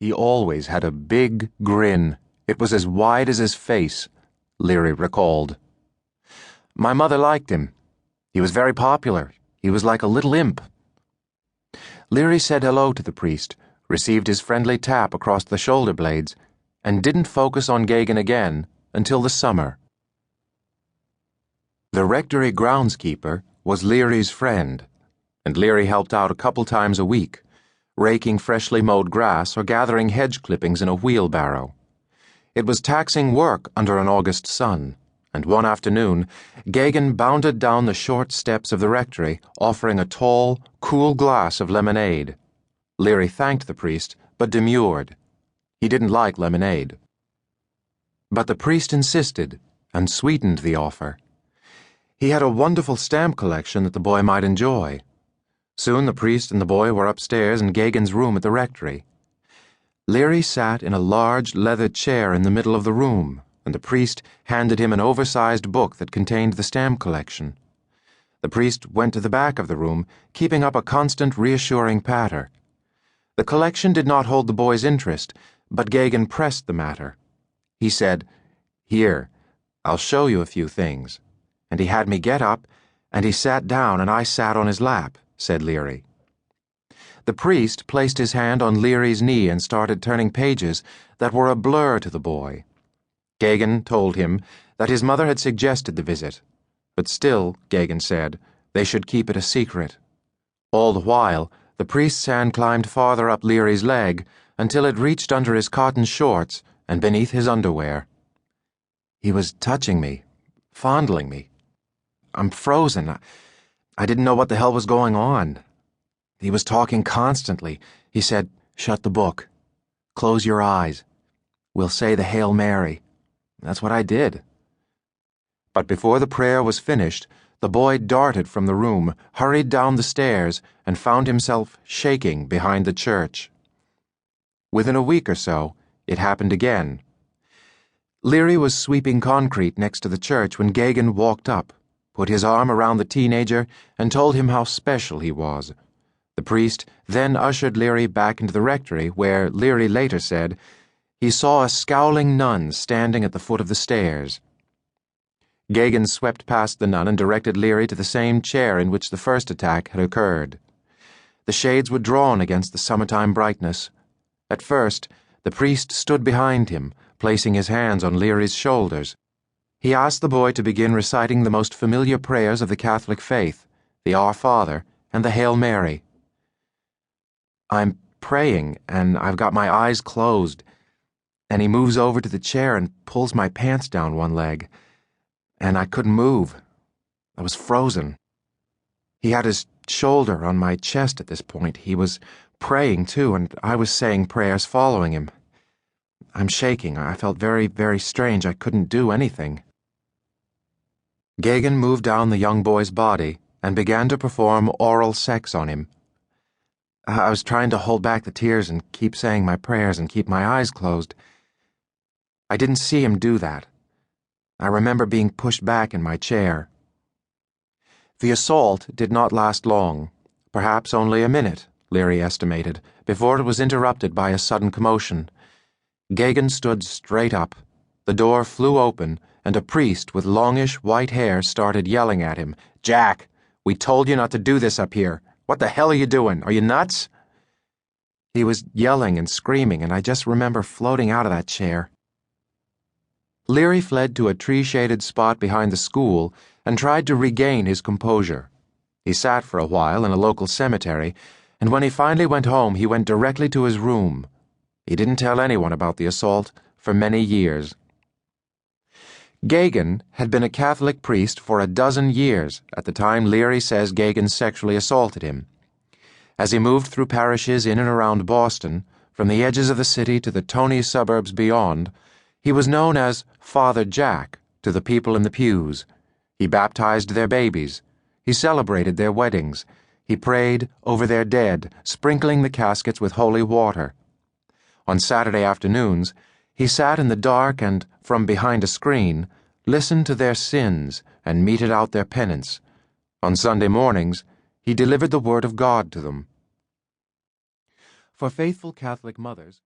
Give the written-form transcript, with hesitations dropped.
He always had a big grin. It was as wide as his face, Leary recalled. My mother liked him. He was very popular. He was like a little imp. Leary said hello to the priest, received his friendly tap across the shoulder blades, and didn't focus on Gagan again until the summer. The rectory groundskeeper was Leary's friend, and Leary helped out a couple times a week, raking freshly mowed grass or gathering hedge clippings in a wheelbarrow. It was taxing work under an August sun, and one afternoon, Gagan bounded down the short steps of the rectory, offering a tall, cool glass of lemonade. Leary thanked the priest, but demurred. He didn't like lemonade. But the priest insisted, and sweetened the offer. He had a wonderful stamp collection that the boy might enjoy. Soon the priest and the boy were upstairs in Gagan's room at the rectory. Leary sat in a large leather chair in the middle of the room, and the priest handed him an oversized book that contained the stamp collection. The priest went to the back of the room, keeping up a constant reassuring patter. The collection did not hold the boy's interest, but Gagan pressed the matter. He said, "Here, I'll show you a few things." And he had me get up, and he sat down and I sat on his lap, said Leary. The priest placed his hand on Leary's knee and started turning pages that were a blur to the boy. Gagan told him that his mother had suggested the visit, but still, Gagan said, they should keep it a secret. All the while, the priest's hand climbed farther up Leary's leg until it reached under his cotton shorts and beneath his underwear. He was touching me, fondling me. I'm frozen. I didn't know what the hell was going on. He was talking constantly. He said, "Shut the book. Close your eyes. We'll say the Hail Mary." That's what I did. But before the prayer was finished, the boy darted from the room, hurried down the stairs, and found himself shaking behind the church. Within a week or so, it happened again. Leary was sweeping concrete next to the church when Gagan walked up, put his arm around the teenager, and told him how special he was. The priest then ushered Leary back into the rectory, where, Leary later said, he saw a scowling nun standing at the foot of the stairs. Gagan swept past the nun and directed Leary to the same chair in which the first attack had occurred. The shades were drawn against the summertime brightness. At first, the priest stood behind him, placing his hands on Leary's shoulders. He asked the boy to begin reciting the most familiar prayers of the Catholic faith, the Our Father and the Hail Mary. I'm praying, and I've got my eyes closed, and he moves over to the chair and pulls my pants down one leg, and I couldn't move. I was frozen. He had his shoulder on my chest at this point. He was praying, too, and I was saying prayers following him. I'm shaking. I felt very, very strange. I couldn't do anything. Gagan moved down the young boy's body and began to perform oral sex on him. I was trying to hold back the tears and keep saying my prayers and keep my eyes closed. I didn't see him do that. I remember being pushed back in my chair. The assault did not last long, perhaps only a minute, Leary estimated, before it was interrupted by a sudden commotion. Gagan stood straight up. The door flew open, and a priest with longish white hair started yelling at him. "Jack, we told you not to do this up here. What the hell are you doing? Are you nuts?" He was yelling and screaming, and I just remember floating out of that chair. Leary fled to a tree-shaded spot behind the school and tried to regain his composure. He sat for a while in a local cemetery, and when he finally went home, he went directly to his room. He didn't tell anyone about the assault for many years. Gagan had been a Catholic priest for a dozen years at the time Leary says Gagan sexually assaulted him. As he moved through parishes in and around Boston, from the edges of the city to the Tony suburbs beyond, he was known as Father Jack to the people in the pews. He baptized their babies. He celebrated their weddings. He prayed over their dead, sprinkling the caskets with holy water. On Saturday afternoons, he sat in the dark and, from behind a screen, listened to their sins and meted out their penance. On Sunday mornings, he delivered the Word of God to them. For faithful Catholic mothers,